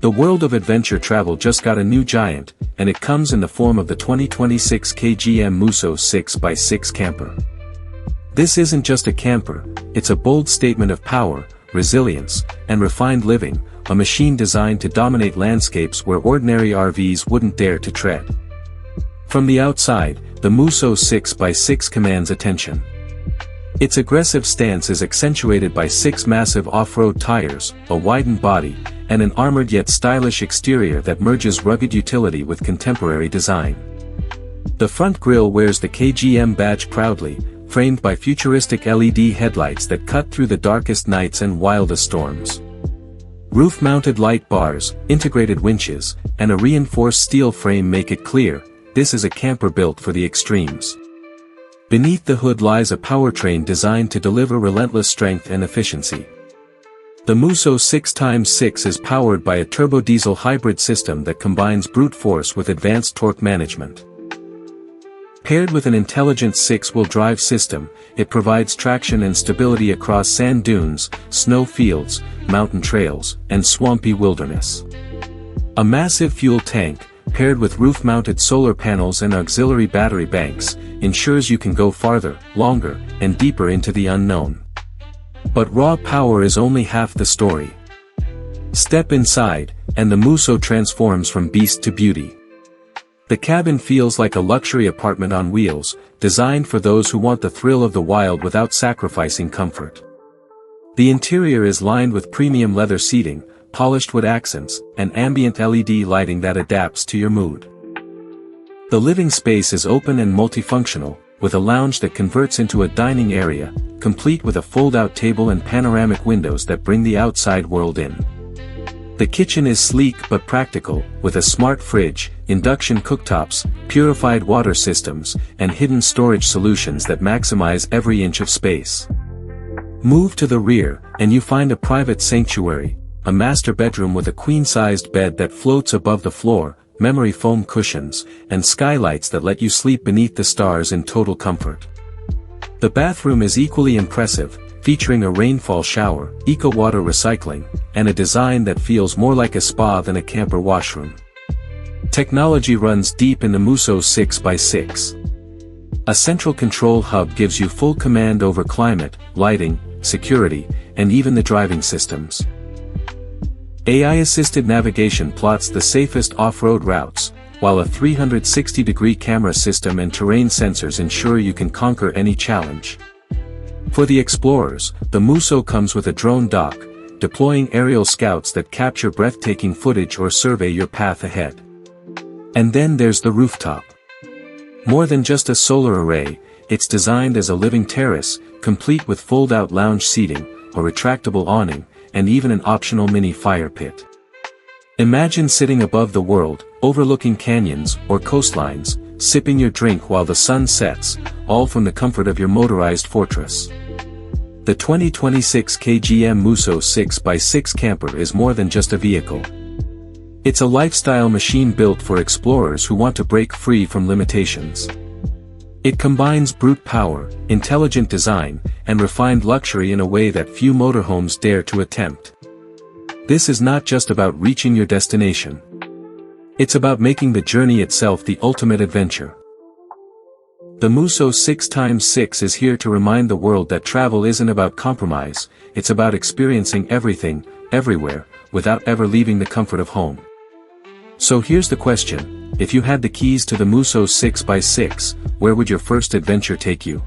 The world of adventure travel just got a new giant, and it comes in the form of the 2026 KGM Musso 6x6 camper. This isn't just a camper, it's a bold statement of power, resilience, and refined living, a machine designed to dominate landscapes where ordinary RVs wouldn't dare to tread. From the outside, the Musso 6x6 commands attention. Its aggressive stance is accentuated by 6 massive off-road tires, a widened body, and an armored yet stylish exterior that merges rugged utility with contemporary design. The front grille wears the KGM badge proudly, framed by futuristic LED headlights that cut through the darkest nights and wildest storms. Roof-mounted light bars, integrated winches, and a reinforced steel frame make it clear, this is a camper built for the extremes. Beneath the hood lies a powertrain designed to deliver relentless strength and efficiency. The Musso 6x6 is powered by a turbo-diesel hybrid system that combines brute force with advanced torque management. Paired with an intelligent 6-wheel drive system, it provides traction and stability across sand dunes, snow fields, mountain trails, and swampy wilderness. A massive fuel tank, paired with roof-mounted solar panels and auxiliary battery banks, ensures you can go farther, longer, and deeper into the unknown. But raw power is only half the story. Step inside, and the Musso transforms from beast to beauty. The cabin feels like a luxury apartment on wheels, designed for those who want the thrill of the wild without sacrificing comfort. The interior is lined with premium leather seating, polished wood accents, and ambient LED lighting that adapts to your mood. The living space is open and multifunctional, with a lounge that converts into a dining area, complete with a fold-out table and panoramic windows that bring the outside world in. The kitchen is sleek but practical, with a smart fridge, induction cooktops, purified water systems, and hidden storage solutions that maximize every inch of space. Move to the rear, and you find a private sanctuary, a master bedroom with a queen-sized bed that floats above the floor, memory foam cushions, and skylights that let you sleep beneath the stars in total comfort. The bathroom is equally impressive, featuring a rainfall shower, eco-water recycling, and a design that feels more like a spa than a camper washroom. Technology runs deep in the Musso 6x6. A central control hub gives you full command over climate, lighting, security, and even the driving systems. AI-assisted navigation plots the safest off-road routes, while a 360-degree camera system and terrain sensors ensure you can conquer any challenge. For the explorers, the Musso comes with a drone dock, deploying aerial scouts that capture breathtaking footage or survey your path ahead. And then there's the rooftop. More than just a solar array, it's designed as a living terrace, complete with fold-out lounge seating, a retractable awning, and even an optional mini fire pit. Imagine sitting above the world, overlooking canyons or coastlines, sipping your drink while the sun sets, all from the comfort of your motorized fortress. The 2026 KGM Musso 6x6 camper is more than just a vehicle. It's a lifestyle machine built for explorers who want to break free from limitations. It combines brute power, intelligent design, and refined luxury in a way that few motorhomes dare to attempt. This is not just about reaching your destination. It's about making the journey itself the ultimate adventure. The Musso 6x6 is here to remind the world that travel isn't about compromise, it's about experiencing everything, everywhere, without ever leaving the comfort of home. So here's the question. If you had the keys to the Musso 6x6, where would your first adventure take you?